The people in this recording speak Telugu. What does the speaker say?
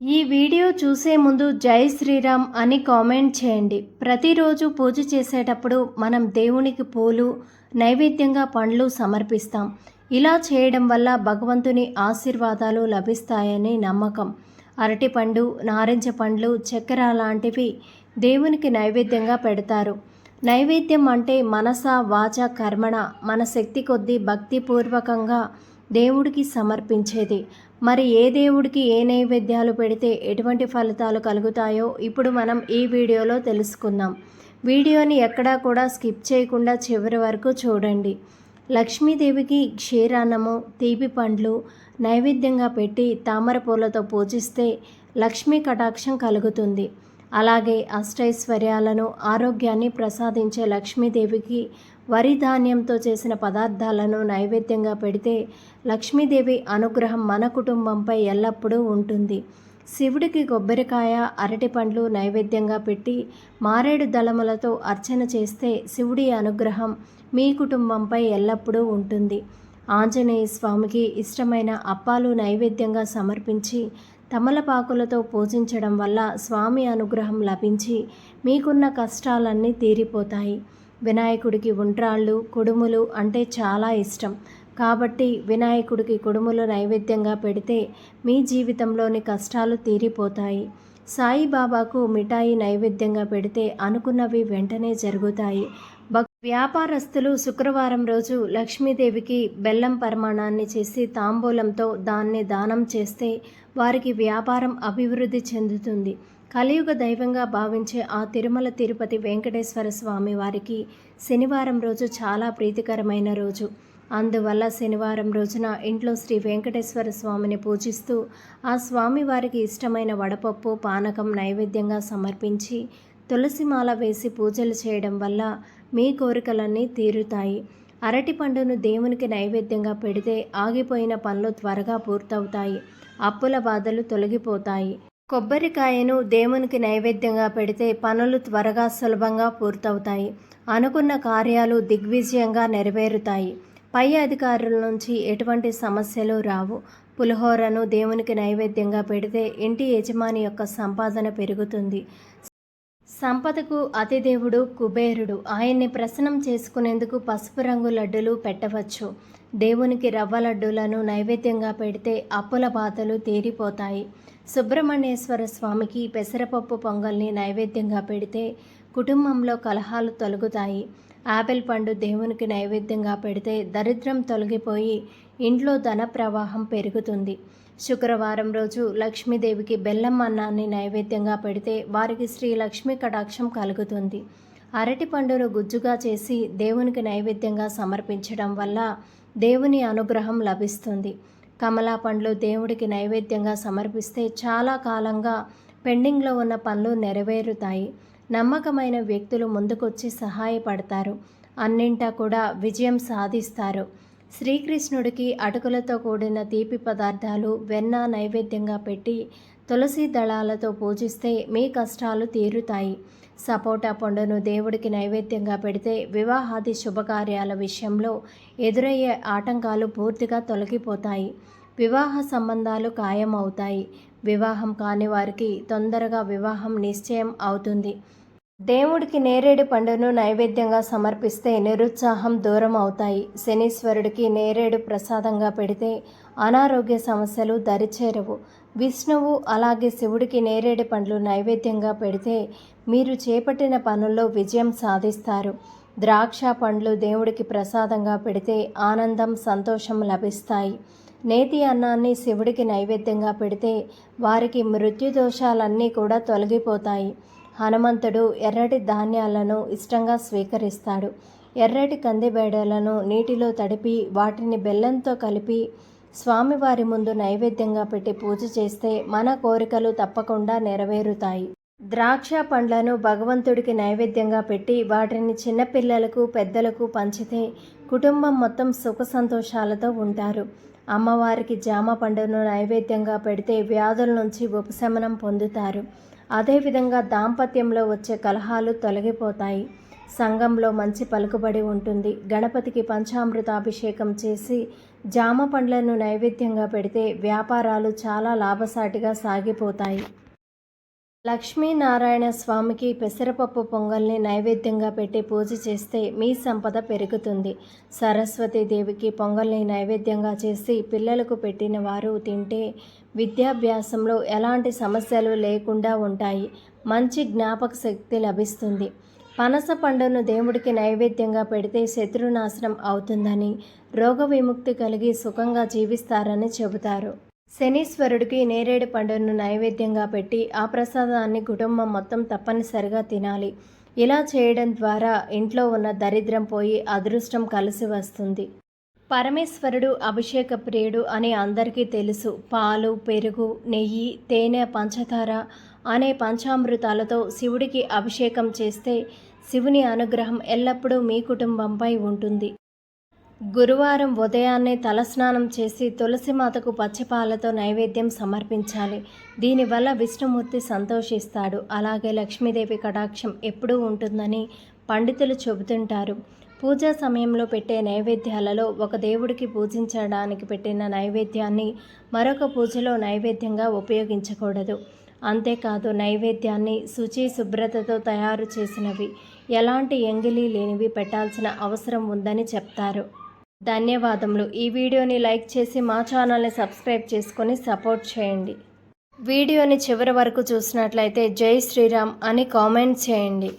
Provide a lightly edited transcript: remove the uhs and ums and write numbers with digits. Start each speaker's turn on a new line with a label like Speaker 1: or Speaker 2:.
Speaker 1: ఈ వీడియో చూసే ముందు జై శ్రీరామ్ అని కామెంట్ చేయండి. ప్రతిరోజు పూజ చేసేటప్పుడు మనం దేవునికి పూలు, నైవేద్యంగా పండ్లు సమర్పిస్తాం. ఇలా చేయడం వల్ల భగవంతుని ఆశీర్వాదాలు లభిస్తాయని నమ్మకం. అరటిపండు, నారింజ పండ్లు, చక్కెర లాంటివి దేవునికి నైవేద్యంగా పెడతారు. నైవేద్యం అంటే మనస, వాచ, కర్మణ మన శక్తి కొద్దీ భక్తిపూర్వకంగా దేవుడికి సమర్పించేది. మరి ఏ దేవుడికి ఏ నైవేద్యాలు పెడితే ఎటువంటి ఫలితాలు కలుగుతాయో ఇప్పుడు మనం ఈ వీడియోలో తెలుసుకుందాం. వీడియోని ఎక్కడా కూడా స్కిప్ చేయకుండా చివరి వరకు చూడండి. లక్ష్మీదేవికి క్షీరాన్నము, తీపి పండ్లు నైవేద్యంగా పెట్టి తామర పూలతో పూజిస్తే లక్ష్మీ కటాక్షం కలుగుతుంది. అలాగే అష్టైశ్వర్యాలను, ఆరోగ్యాన్ని ప్రసాదించే లక్ష్మీదేవికి వరి ధాన్యంతో చేసిన పదార్థాలను నైవేద్యంగా పెడితే లక్ష్మీదేవి అనుగ్రహం మన కుటుంబంపై ఎల్లప్పుడూ ఉంటుంది. శివుడికి కొబ్బరికాయ, అరటిపండ్లు నైవేద్యంగా పెట్టి మారేడు దళములతో అర్చన చేస్తే శివుడి అనుగ్రహం మీ కుటుంబంపై ఎల్లప్పుడూ ఉంటుంది. ఆంజనేయ స్వామికి ఇష్టమైన అప్పాలు నైవేద్యంగా సమర్పించి తమలపాకులతో పూజించడం వల్ల స్వామి అనుగ్రహం లభించి మీకున్న కష్టాలన్నీ తీరిపోతాయి. వినాయకుడికి ఉండ్రాళ్ళు, కుడుములు అంటే చాలా ఇష్టం. కాబట్టి వినాయకుడికి కుడుములు నైవేద్యంగా పెడితే మీ జీవితంలోని కష్టాలు తీరిపోతాయి. సాయిబాబాకు మిఠాయి నైవేద్యంగా పెడితే అనుకున్నవి వెంటనే జరుగుతాయి. వ్యాపారస్తులు శుక్రవారం రోజు లక్ష్మీదేవికి బెల్లం పరిమాణాన్ని చేసి తాంబూలంతో దాన్ని దానం చేస్తే వారికి వ్యాపారం అభివృద్ధి చెందుతుంది. కలియుగ దైవంగా భావించే ఆ తిరుమల తిరుపతి వెంకటేశ్వర స్వామి వారికి శనివారం రోజు చాలా ప్రీతికరమైన రోజు. అందువల్ల శనివారం రోజున ఇంట్లో శ్రీ వెంకటేశ్వర స్వామిని పూజిస్తూ ఆ స్వామి వారికి ఇష్టమైన వడపప్పు, పానకం నైవేద్యంగా సమర్పించి తులసిమాల వేసి పూజలు చేయడం వల్ల మీ కోరికలన్నీ తీరుతాయి. అరటి పండును దేవునికి నైవేద్యంగా పెడితే ఆగిపోయిన పనులు త్వరగా పూర్తవుతాయి. అప్పుల బాధలు తొలగిపోతాయి. కొబ్బరికాయను దేవునికి నైవేద్యంగా పెడితే పనులు త్వరగా సులభంగా పూర్తవుతాయి. అనుకున్న కార్యాలు దిగ్విజయంగా నెరవేరుతాయి. పై అధికారుల నుంచి ఎటువంటి సమస్యలు రావు. పులిహోరను దేవునికి నైవేద్యంగా పెడితే ఇంటి యజమాని యొక్క సంపాదన పెరుగుతుంది. సంపదకు అతిదేవుడు కుబేరుడు. ఆయన్ని ప్రసన్నం చేసుకునేందుకు పసుపు రంగు లడ్డులు పెట్టవచ్చు. దేవునికి రవ్వ లడ్డూలను నైవేద్యంగా పెడితే అప్పుల బాధలు తీరిపోతాయి. సుబ్రహ్మణ్యేశ్వర స్వామికి పెసరపప్పు పొంగల్ని నైవేద్యంగా పెడితే కుటుంబంలో కలహాలు తొలగుతాయి. ఆపిల్ పండు దేవునికి నైవేద్యంగా పెడితే దరిద్రం తొలగిపోయి ఇంట్లో ధన ప్రవాహం పెరుగుతుంది. శుక్రవారం రోజు లక్ష్మీదేవికి బెల్లం అన్నాన్ని నైవేద్యంగా పెడితే వారికి శ్రీ లక్ష్మీ కటాక్షం కలుగుతుంది. అరటి పండును గుజ్జుగా చేసి దేవునికి నైవేద్యంగా సమర్పించడం వల్ల దేవుని అనుగ్రహం లభిస్తుంది. కమలా పండ్లు దేవుడికి నైవేద్యంగా సమర్పిస్తే చాలా కాలంగా పెండింగ్లో ఉన్న పనులు నెరవేరుతాయి. నమ్మకమైన వ్యక్తులు ముందుకొచ్చి సహాయపడతారు. అన్నింటా కూడా విజయం సాధిస్తారు. శ్రీకృష్ణుడికి అటుకులతో కూడిన తీపి పదార్థాలు, వెన్న నైవేద్యంగా పెట్టి తులసి దళాలతో పూజిస్తే మీ కష్టాలు తీరుతాయి. సపోటా పండును దేవుడికి నైవేద్యంగా పెడితే వివాహాది శుభకార్యాల విషయంలో ఎదురయ్యే ఆటంకాలు పూర్తిగా తొలగిపోతాయి. వివాహ సంబంధాలు ఖాయమవుతాయి. వివాహం కాని వారికి తొందరగా వివాహం నిశ్చయం అవుతుంది. దేవుడికి నేరేడు పండును నైవేద్యంగా సమర్పిస్తే నిరుత్సాహం దూరం అవుతాయి. శనీశ్వరుడికి నేరేడు ప్రసాదంగా పెడితే అనారోగ్య సమస్యలు దరిచేరవు. విష్ణువు అలాగే శివుడికి నేరేడు పండ్లు నైవేద్యంగా పెడితే మీరు చేపట్టిన పనుల్లో విజయం సాధిస్తారు. ద్రాక్ష పండ్లు దేవుడికి ప్రసాదంగా పెడితే ఆనందం, సంతోషం లభిస్తాయి. నేతి అన్నాన్ని శివుడికి నైవేద్యంగా పెడితే వారికి మృత్యుదోషాలన్నీ కూడా తొలగిపోతాయి. హనుమంతుడు ఎర్రటి ధాన్యాలను ఇష్టంగా స్వీకరిస్తాడు. ఎర్రటి కందిబేడలను నీటిలో తడిపి వాటిని బెల్లంతో కలిపి స్వామివారి ముందు నైవేద్యంగా పెట్టి పూజ చేస్తే మన కోరికలు తప్పకుండా నెరవేరుతాయి. ద్రాక్ష పండ్లను భగవంతుడికి నైవేద్యంగా పెట్టి వాటిని చిన్నపిల్లలకు, పెద్దలకు పంచితే కుటుంబం మొత్తం సుఖ సంతోషాలతో ఉంటారు. అమ్మవారికి జామ పండును నైవేద్యంగా పెడితే వ్యాధుల నుంచి ఉపశమనం పొందుతారు. అదేవిధంగా దాంపత్యంలో వచ్చే కలహాలు తొలగిపోతాయి. సంఘంలో మంచి పలుకుబడి ఉంటుంది. గణపతికి పంచామృతాభిషేకం చేసి జామ పండ్లను నైవేద్యంగా పెడితే వ్యాపారాలు చాలా లాభసాటిగా సాగిపోతాయి. లక్ష్మీనారాయణ స్వామికి పెసరపప్పు పొంగల్ని నైవేద్యంగా పెట్టి పూజ చేస్తే మీ సంపద పెరుగుతుంది. సరస్వతీదేవికి పొంగల్ని నైవేద్యంగా చేసి పిల్లలకు పెట్టిన వారు తింటే విద్యాభ్యాసంలో ఎలాంటి సమస్యలు లేకుండా ఉంటాయి. మంచి జ్ఞాపక శక్తి లభిస్తుంది. పనస పండును దేవుడికి నైవేద్యంగా పెడితే శత్రునాశనం అవుతుందని, రోగ విముక్తి కలిగి సుఖంగా జీవిస్తారని చెబుతారు. శనీశ్వరుడికి నేరేడు పండును నైవేద్యంగా పెట్టి ఆ ప్రసాదాన్ని కుటుంబం మొత్తం తప్పనిసరిగా తినాలి. ఇలా చేయడం ద్వారా ఇంట్లో ఉన్న దరిద్రం పోయి అదృష్టం కలిసి వస్తుంది. పరమేశ్వరుడు అభిషేక ప్రియుడు అని అందరికీ తెలుసు. పాలు, పెరుగు, నెయ్యి, తేనె, పంచదార అనే పంచామృతాలతో శివుడికి అభిషేకం చేస్తే శివుని అనుగ్రహం ఎల్లప్పుడూ మీ కుటుంబంపై ఉంటుంది. గురువారం ఉదయాన్నే తలస్నానం చేసి తులసిమాతకు పచ్చిపాలతో నైవేద్యం సమర్పించాలి. దీనివల్ల విష్ణుమూర్తి సంతోషిస్తాడు. అలాగే లక్ష్మీదేవి కటాక్షం ఎప్పుడూ ఉంటుందని పండితులు చెబుతుంటారు. పూజా సమయంలో పెట్టే నైవేద్యాలలో ఒక దేవుడికి పూజించడానికి పెట్టిన నైవేద్యాన్ని మరొక పూజలో నైవేద్యంగా ఉపయోగించకూడదు. అంతేకాదు, నైవేద్యాన్ని శుచి శుభ్రతతో తయారు చేసినవి, ఎలాంటి ఎంగిలి లేనివి పెట్టాల్సిన అవసరం ఉందని చెప్తారు. ధన్యవాదములు. ఈ వీడియోని లైక్ చేసి మా ఛానల్ని సబ్స్క్రైబ్ చేసుకొని సపోర్ట్ చేయండి. వీడియోని చివరి వరకు చూసినట్లయితే జై శ్రీరామ్ అని కామెంట్ చేయండి.